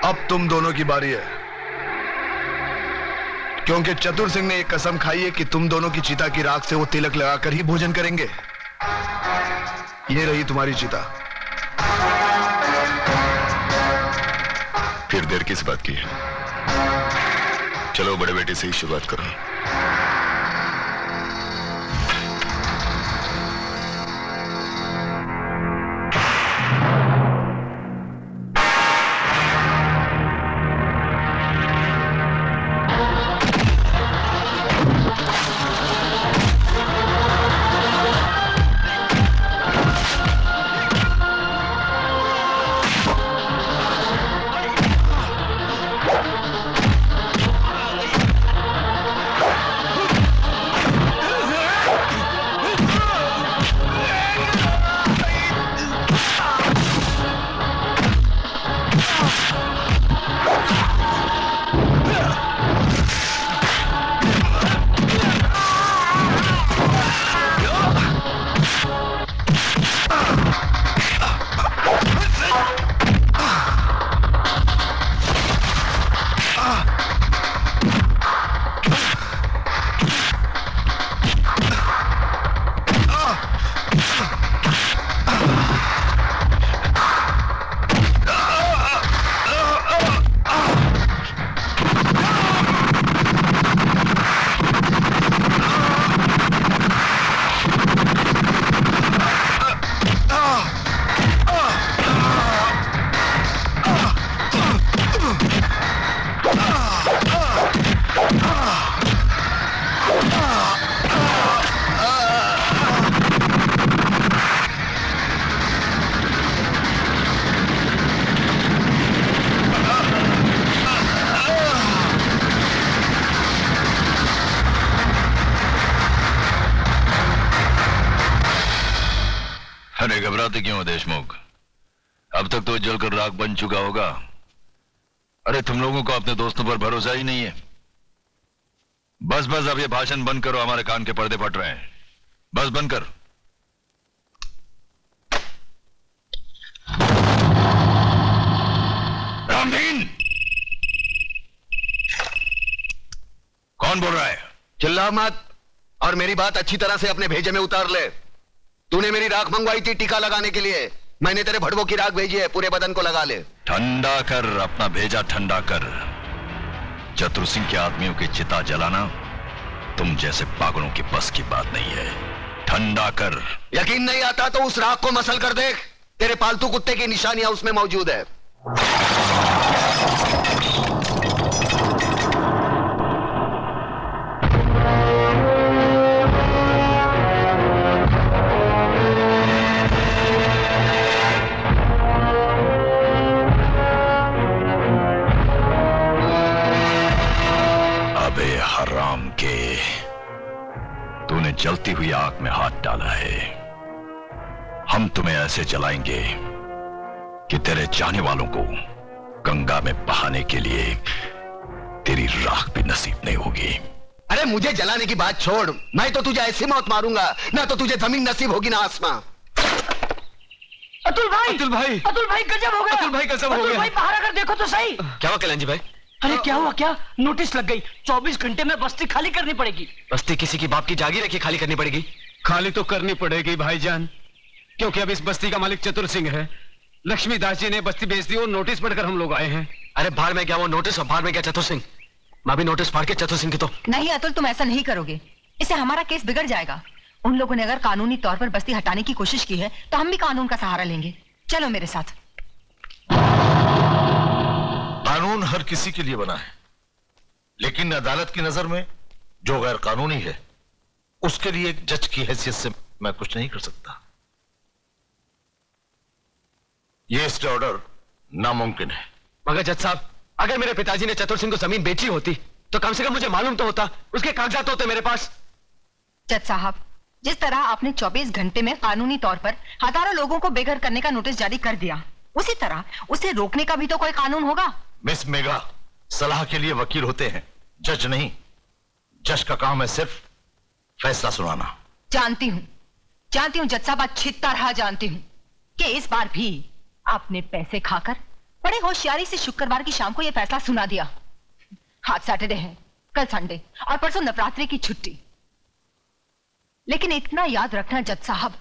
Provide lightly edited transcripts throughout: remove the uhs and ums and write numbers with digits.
अब तुम दोनों की बारी है, क्योंकि चतुर सिंह ने एक कसम खाई है कि तुम दोनों की चिता की राख से वो तिलक लगाकर ही भोजन करेंगे। ये रही तुम्हारी चिता। फिर देर किस बात की है? चलो बड़े बेटे से ही शुरुआत करो। अरे घबराते क्यों हो देशमुख? अब तक तो जलकर राख बन चुका होगा। अरे तुम लोगों को अपने दोस्तों पर भरोसा ही नहीं है। बस बस अब ये भाषण बंद करो, हमारे कान के पर्दे फट रहे हैं। बस बंद कर। रामदीन, कौन बोल रहा है? चिल्ला मत और मेरी बात अच्छी तरह से अपने भेजे में उतार ले। तूने मेरी राख मंगवाई थी टीका लगाने के लिए, मैंने तेरे भड़वों की राख भेजी है, पूरे बदन को लगा ले। ठंडा कर, अपना भेजा ठंडा कर। चतुर सिंह के आदमियों की चिता जलाना तुम जैसे पागलों की बस की बात नहीं है। ठंडा कर। यकीन नहीं आता तो उस राख को मसल कर देख, तेरे पालतू कुत्ते की निशानियां उसमें मौजूद है। हराम के, तूने जलती हुई आग में हाथ डाला है। हम तुम्हें ऐसे जलाएंगे कि तेरे चाहने वालों को गंगा में बहाने के लिए तेरी राख भी नसीब नहीं होगी। अरे मुझे जलाने की बात छोड़, मैं तो तुझे ऐसी मौत मारूंगा ना तो तुझे जमीन नसीब होगी ना आसमां। अतुल भाई, अतुल भाई, अतुल भाई गजब हो गया। अतुल भाई गजब हो गया। अतुल भाई बाहर आकर देखो तो सही। क्या हुआ कल्याण जी भाई? अरे क्या हुआ? क्या नोटिस लग गई, 24 घंटे में बस्ती खाली करनी पड़ेगी। बस्ती किसी की बाप की जागीर है कि खाली करनी पड़ेगी? खाली तो करनी पड़ेगी भाईजान, क्योंकि अब इस बस्ती का मालिक चतुर सिंह है। लक्ष्मी दास जी ने बस्ती बेच दी और नोटिस पढ़कर हम लोग आए हैं। अरे बाहर में क्या वो नोटिस और बाहर में क्या चतुर सिंह? मैं भी नोटिस फाड़ के चतुर सिंह की तो नहीं अतुल, तुम ऐसा नहीं करोगे, इससे हमारा केस बिगड़ जाएगा। उन लोगों ने अगर कानूनी तौर पर बस्ती हटाने की कोशिश की है तो हम भी कानून का सहारा लेंगे। चलो मेरे साथ। कानून हर किसी के लिए बना है, लेकिन अदालत की नजर में जो गैर कानूनी है उसके लिए एक जज की हैसियत से मैं कुछ नहीं कर सकता। यह स्टे ऑर्डर नामुमकिन है। मगर जज साहब, अगर मेरे पिताजी ने चतुर सिंह को जमीन बेची होती तो कम से कम मुझे मालूम तो होता, उसके कागजात होते मेरे पास। जज साहब, जिस तरह आपने 24 घंटे में कानूनी तौर पर हजारों लोगों को बेघर करने का नोटिस जारी कर दिया, उसी तरह उसे रोकने का भी तो कोई कानून होगा। मिस मेघा, सलाह के लिए वकील होते हैं, जज नहीं। जज का काम है सिर्फ फैसला सुनाना। जानती हूँ जज साहब, अच्छी तरह जानती हूँ कि इस बार भी आपने पैसे खाकर बड़े होशियारी से शुक्रवार की शाम को यह फैसला सुना दिया। आज सैटरडे है, कल संडे और परसों नवरात्रि की छुट्टी। लेकिन इतना याद रखना जज साहब,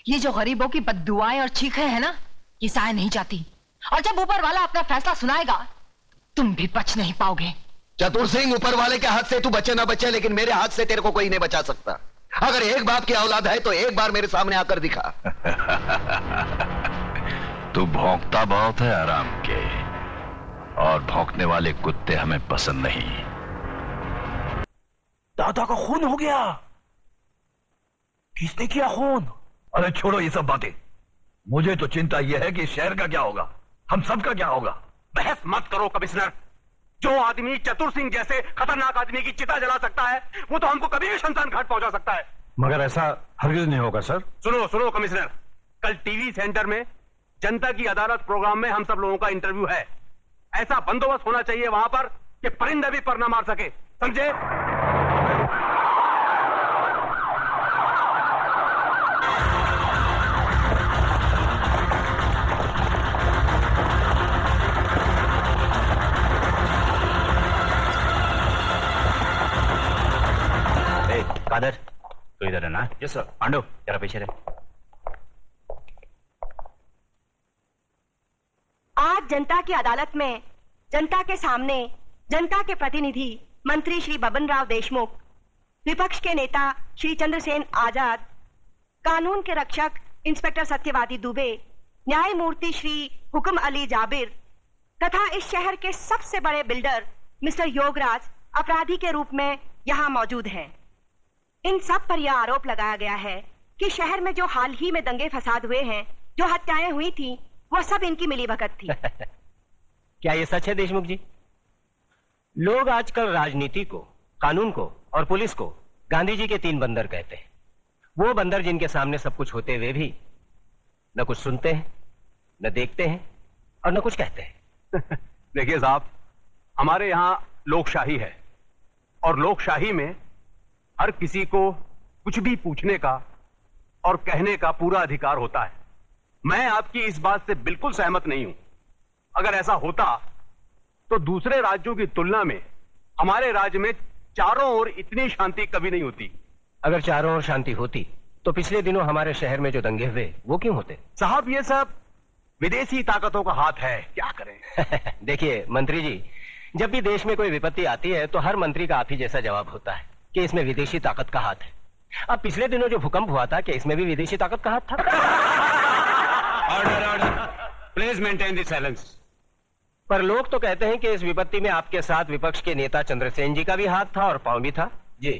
ये जो गरीबों की बद्दुआएं और चीखें हैं ना, ये साए नहीं जाती। और जब ऊपर वाला अपना फैसला सुनाएगा, तुम भी बच नहीं पाओगे। चतुर सिंह, ऊपर वाले के हाथ से तू बचे ना बचे, लेकिन मेरे हाथ से तेरे को कोई नहीं बचा सकता। अगर एक बाप की औलाद है तो एक बार मेरे सामने आकर दिखा। तू भौंकता बहुत है आराम के, और भौंकने वाले कुत्ते हमें पसंद नहीं। दादा का खून हो गया। किसने किया खून? अरे छोड़ो ये सब बातें, मुझे तो चिंता यह है कि शहर का क्या होगा, हम सब का क्या होगा। बहस मत करो कमिश्नर। जो आदमी चतुर सिंह जैसे खतरनाक आदमी की चिता जला सकता है, वो तो हमको कभी भी शमशान घाट पहुंचा सकता है। मगर ऐसा हरगिज नहीं होगा सर। सुनो सुनो कमिश्नर, कल टीवी सेंटर में जनता की अदालत प्रोग्राम में हम सब लोगों का इंटरव्यू है। ऐसा बंदोबस्त होना चाहिए वहां पर कि परिंदे भी पर ना मार सके, समझे? कादर, तो इधर है ना? Yes sir. पांडु, जरा पीछे रहे। आज जनता की अदालत में जनता के सामने जनता के प्रतिनिधि मंत्री श्री बबन राव देशमुख, विपक्ष के नेता श्री चंद्रसेन आजाद, कानून के रक्षक इंस्पेक्टर सत्यवादी दुबे, न्यायमूर्ति श्री हुक्म अली जाबिर तथा इस शहर के सबसे बड़े बिल्डर मिस्टर योगराज अपराधी के रूप में यहाँ मौजूद हैं। इन सब पर यह आरोप लगाया गया है कि शहर में जो हाल ही में दंगे फसाद हुए हैं, जो हत्याएं हुई थी, वह सब इनकी मिलीभगत थी। क्या ये सच है देशमुख जी? लोग आजकल राजनीति को, कानून को और पुलिस को गांधी जी के 3 बंदर कहते हैं। वो बंदर जिनके सामने सब कुछ होते हुए भी न कुछ सुनते हैं, न देखते हैं और न कुछ कहते हैं। देखिए साहब, हमारे यहां लोकशाही है और लोकशाही में हर किसी को कुछ भी पूछने का और कहने का पूरा अधिकार होता है। मैं आपकी इस बात से बिल्कुल सहमत नहीं हूं। अगर ऐसा होता तो दूसरे राज्यों की तुलना में हमारे राज्य में चारों ओर इतनी शांति कभी नहीं होती। अगर चारों ओर शांति होती तो पिछले दिनों हमारे शहर में जो दंगे हुए वो क्यों होते? साहब, ये सब विदेशी ताकतों का हाथ है, क्या करें? देखिए मंत्री जी, जब भी देश में कोई विपत्ति आती है तो हर मंत्री का आप ही जैसा जवाब होता है कि इसमें विदेशी ताकत का हाथ है। अब पिछले दिनों जो भूकंप हुआ था, कि इसमें भी विदेशी ताकत का हाथ था? Order order, please maintain the silence. पर लोग तो कहते हैं कि इस विपत्ति में आपके साथ विपक्ष के नेता चंद्रसेन जी का भी हाथ था और पांव भी था। जी,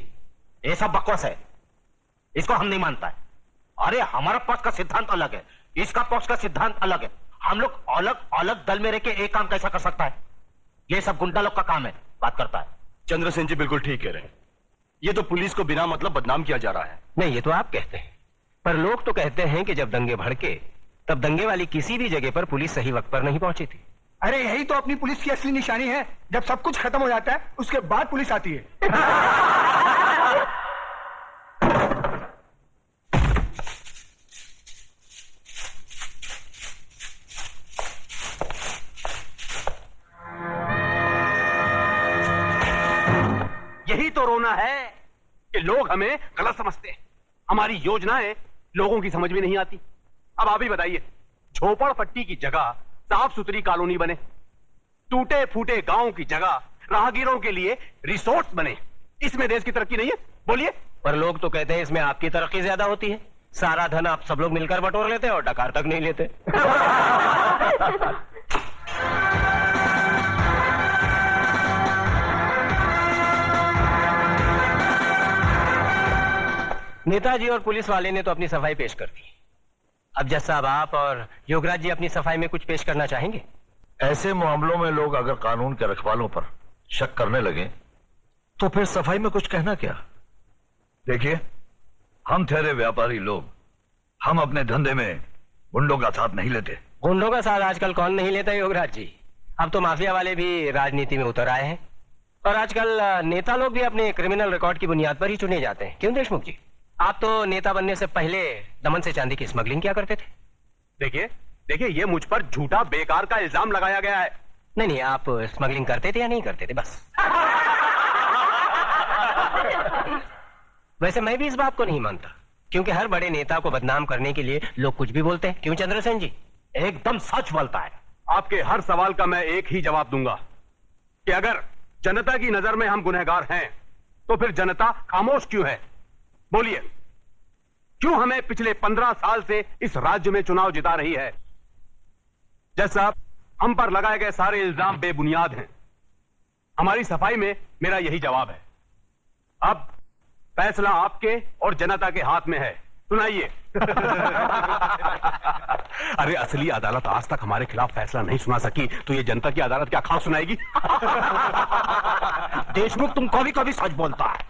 ये सब बकवास है, इसको हम नहीं मानता है। अरे हमारा पक्ष का सिद्धांत अलग है, इसका पक्ष का सिद्धांत अलग है। हम लोग अलग अलग दल में रह के एक काम कैसा कर सकता है? ये सब गुंडा लोग का काम है, बात करता है। चंद्रसेन जी बिल्कुल ठीक कह रहे हैं, ये तो पुलिस को बिना मतलब बदनाम किया जा रहा है। नहीं, ये तो आप कहते हैं, पर लोग तो कहते हैं कि जब दंगे भड़के तब दंगे वाली किसी भी जगह पर पुलिस सही वक्त पर नहीं पहुंची थी। अरे यही तो अपनी पुलिस की असली निशानी है। जब सब कुछ खत्म हो जाता है उसके बाद पुलिस आती है। यही तो रोना है कि लोग हमें गलत समझते हैं। हमारी योजनाएं लोगों की समझ में नहीं आती। अब आप ही बताइए, झोपड़पट्टी की जगह साफ सुथरी कॉलोनी बने, टूटे फूटे गांव की जगह राहगीरों के लिए रिसोर्ट बने, इसमें देश की तरक्की नहीं है? बोलिए। पर लोग तो कहते हैं इसमें आपकी तरक्की ज्यादा होती है। सारा धन आप सब लोग मिलकर बटोर लेते हैं और डकार तक नहीं लेते। नेताजी और पुलिस वाले ने तो अपनी सफाई पेश कर दी। अब जज साहब, आप और योगराज जी अपनी सफाई में कुछ पेश करना चाहेंगे? ऐसे मामलों में लोग अगर कानून के रखवालों पर शक करने लगे तो फिर सफाई में कुछ कहना क्या? देखिए, हम ठहरे व्यापारी लोग, हम अपने धंधे में गुंडों का साथ नहीं लेते। गुंडों का साथ आजकल कौन नहीं लेता योगराज जी? अब तो माफिया वाले भी राजनीति में उतर आए हैं और आजकल नेता लोग भी अपने क्रिमिनल रिकॉर्ड की बुनियाद पर ही चुने जाते हैं। क्यों देशमुख जी, आप तो नेता बनने से पहले दमन से चांदी की स्मगलिंग किया करते थे। देखिए, देखिए, ये मुझ पर झूठा बेकार का इल्जाम लगाया गया है। नहीं नहीं, आप स्मगलिंग करते थे या नहीं करते थे, बस। वैसे मैं भी इस बात को नहीं मानता, क्योंकि हर बड़े नेता को बदनाम करने के लिए लोग कुछ भी बोलते हैं। क्यों चंद्रसेन जी? एकदम सच बोलता है। आपके हर सवाल का मैं एक ही जवाब दूंगा कि अगर जनता की नजर में हम गुनहगार हैं, तो फिर जनता खामोश क्यों है? बोलिए, क्यों हमें पिछले 15 साल से इस राज्य में चुनाव जिता रही है? जैसा हम पर लगाए गए सारे इल्जाम बेबुनियाद हैं। हमारी सफाई में मेरा यही जवाब है। अब फैसला आपके और जनता के हाथ में है। सुनाइए। अरे असली अदालत आज तक हमारे खिलाफ फैसला नहीं सुना सकी, तो ये जनता की अदालत क्या खास सुनाएगी? देशमुख तुम कभी कभी सच बोलता है।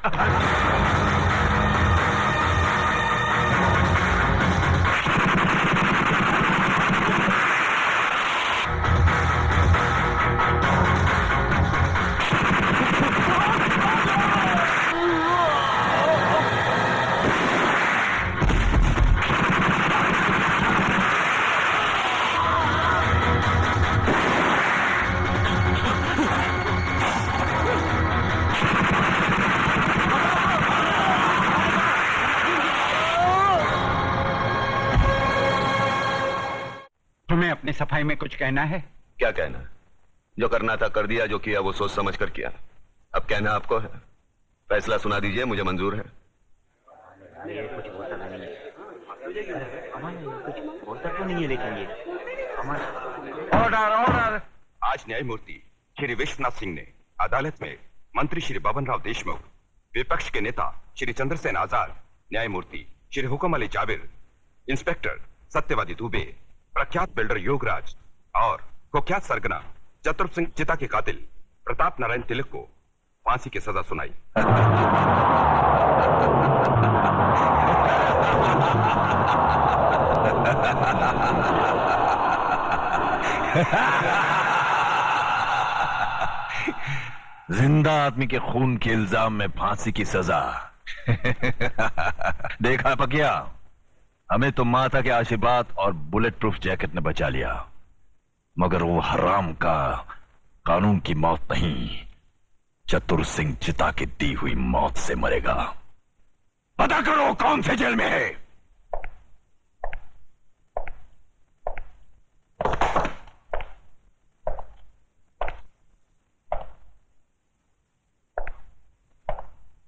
तुम्हें अपनी सफाई में कुछ कहना है? क्या कहना? जो करना था कर दिया, जो किया वो सोच समझ कर किया। अब कहना आपको है। फैसला सुना दीजिए, मुझे मंजूर है। Order order. आज न्यायमूर्ति श्री विश्वनाथ सिंह ने अदालत में मंत्री श्री बबन राव देशमुख, विपक्ष के नेता श्री चंद्रसेन आजाद, न्यायमूर्ति श्री हुकम अली जाबिर, इंस्पेक्टर सत्यवादी दुबे, प्रख्यात बिल्डर योगराज और कुख्यात सरगना चतुर सिंह चिता के कातिल प्रताप नारायण तिलक को फांसी की सजा सुनाई। जिंदा आदमी के खून के इल्जाम में फांसी की सजा। देखा पकिया, हमें तो माता के आशीर्वाद और बुलेट प्रूफ जैकेट ने बचा लिया, मगर वो हराम का कानून की मौत नहीं, चतुर सिंह चिता की दी हुई मौत से मरेगा। पता करो कौन से जेल में है।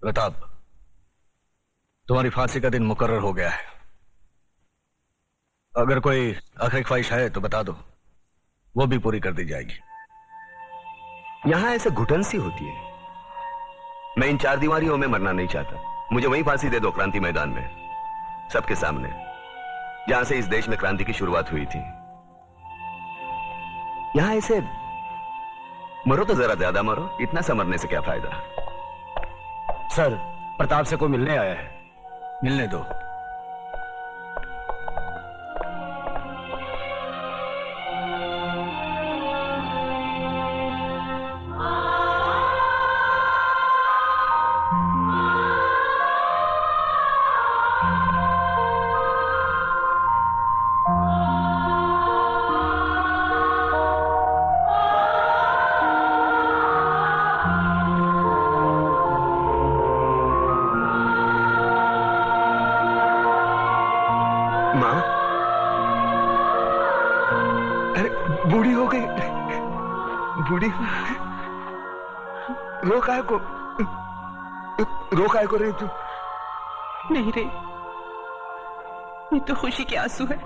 प्रताप, तुम्हारी फांसी का दिन मुकर्रर हो गया है। अगर कोई आखिरी ख्वाहिश है तो बता दो, वो भी पूरी कर दी जाएगी। यहां ऐसे घुटन सी होती है। मैं इन चार दीवारियों में मरना नहीं चाहता। मुझे वहीं फांसी दे दो, क्रांति मैदान में, सबके सामने, जहां से इस देश में क्रांति की शुरुआत हुई थी। यहां ऐसे मरो तो जरा ज्यादा मरो, इतना सा मरने से क्या फायदा? सर, प्रताप से कोई मिलने आया है, मिलने दो। रोका को रही तू? नहीं रे, ये तो खुशी के आंसू है।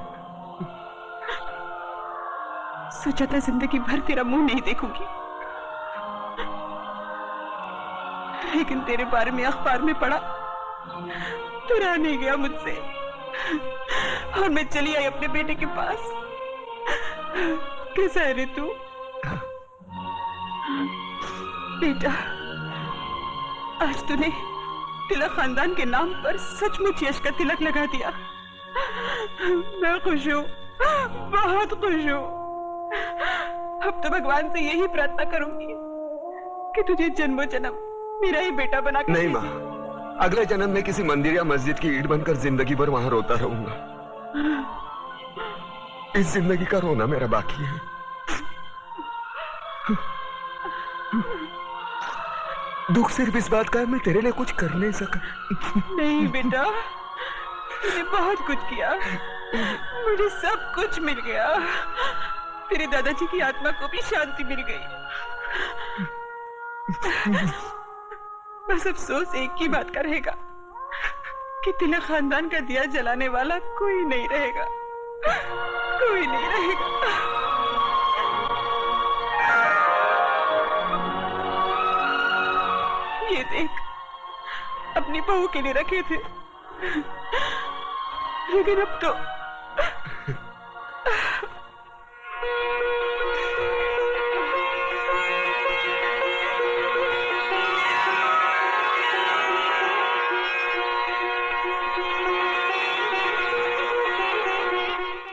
सोचा था जिंदगी भर तेरा मुंह नहीं देखूंगी, लेकिन तेरे बारे में अखबार में पढ़ा तो रहा नहीं गया मुझसे, और मैं चली आई अपने बेटे के पास। कैसा है रे तू? बेटा, आज तूने तिलक खानदान के नाम पर सचमुच यश का तिलक लगा दिया। मैं खुश हूँ, बहुत खुश हूँ। अब तो भगवान से यही प्रार्थना करूंगी कि तुझे जन्मों जन्म मेरा ही बेटा बना कर। नहीं माँ, अगले जन्म में किसी मंदिर या मस्जिद की ईंट बनकर जिंदगी भर वहां रोता रहूंगा। इस जिंदगी का रोना मेरा बाकी है। दुख सिर्फ इस बात का है मैं तेरे लिए कुछ कर नहीं सका। नहीं बेटा, तूने बहुत कुछ किया, मुझे सब कुछ मिल गया। तेरे दादाजी की आत्मा को भी शांति मिल गई। बस अफसोस एक ही बात का रहेगा कि तिलक खानदान का दिया जलाने वाला कोई नहीं रहेगा, कोई नहीं रहेगा। ये देख, अपनी बहू के लिए रखे थे, लेकिन अब तो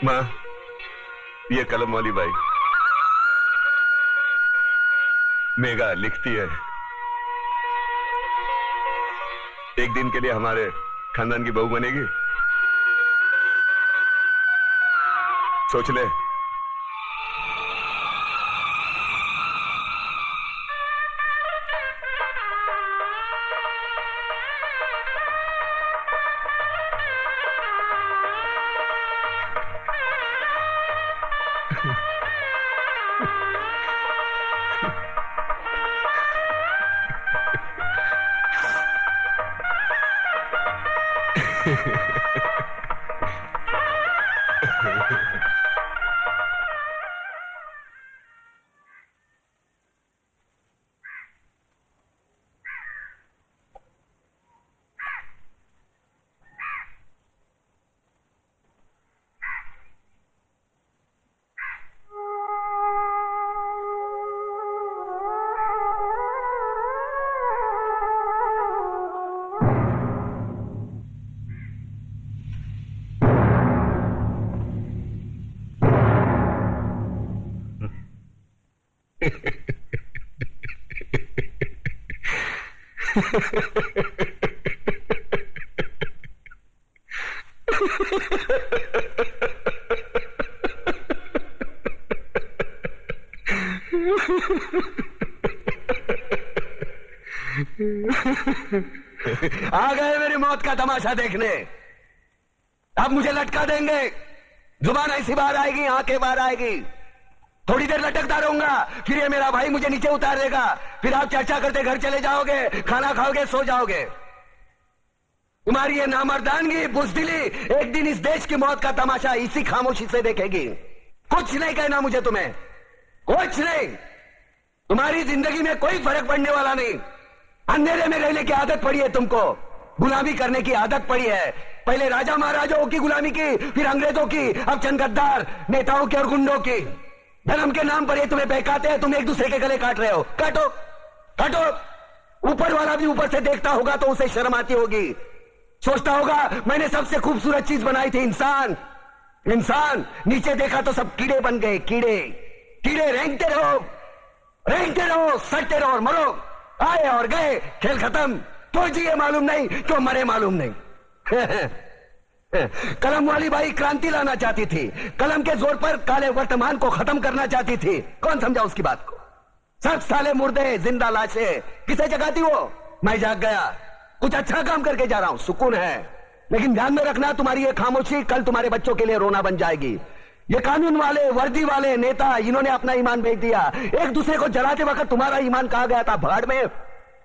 माँ, ये कलम वाली बाई मेघा लिखती है, एक दिन के लिए हमारे खानदान की बहू बनेगी। सोच ले। आ गए मेरी मौत का तमाशा देखने। अब मुझे लटका देंगे, जुबान ऐसी बाहर आएगी, आंखें बाहर आएगी, थोड़ी देर लटकता रहूंगा, फिर ये मेरा भाई मुझे नीचे उतार देगा, फिर आप चर्चा करते घर चले जाओगे, खाना खाओगे, सो जाओगे। तुम्हारी ये नामर्दानगी, बुज़दिली एक दिन इस देश की मौत का तमाशा इसी खामोशी से देखेगी। कुछ नहीं कहना मुझे तुम्हें, कुछ नहीं। तुम्हारी जिंदगी में कोई फर्क पड़ने वाला नहीं। अंधेरे में रहने की आदत पड़ी है तुमको, गुलामी करने की आदत पड़ी है। पहले राजा महाराजाओं की गुलामी की, फिर अंग्रेजों की, अब चंद गद्दार नेताओं की और गुंडों की। धर्म के नाम पर ये तुम्हें बहकाते हैं, तुम एक दूसरे के गले काट रहे हो। काटो काटो। ऊपर वाला भी ऊपर से देखता होगा तो उसे शर्म आती होगी, सोचता होगा मैंने सबसे खूबसूरत चीज बनाई थी, इंसान। इंसान नीचे देखा तो सब कीड़े बन गए, कीड़े। कीड़े रेंगते रहो, सटते रहो और मरो। आए और गए, खेल खत्म। क्यों जिए मालूम नहीं, क्यों मरे मालूम नहीं। कलम वाली बाई क्रांति लाना चाहती थी, कलम के जोर पर काले वर्तमान को खत्म करना चाहती थी। कौन समझा उसकी बात को? सब साले मुर्दे, जिंदा लाशें। किसे जगाती वो? मैं जाग गया, कुछ अच्छा काम करके जा रहा हूं, सुकून है। लेकिन ध्यान में रखना, तुम्हारी ये खामोशी कल तुम्हारे बच्चों के लिए रोना बन जाएगी। ये कानून वाले, वर्दी वाले नेता, इन्होंने अपना ईमान बेच दिया। एक दूसरे को जलाते वक्त तुम्हारा ईमान कहा गया था भाड़ में।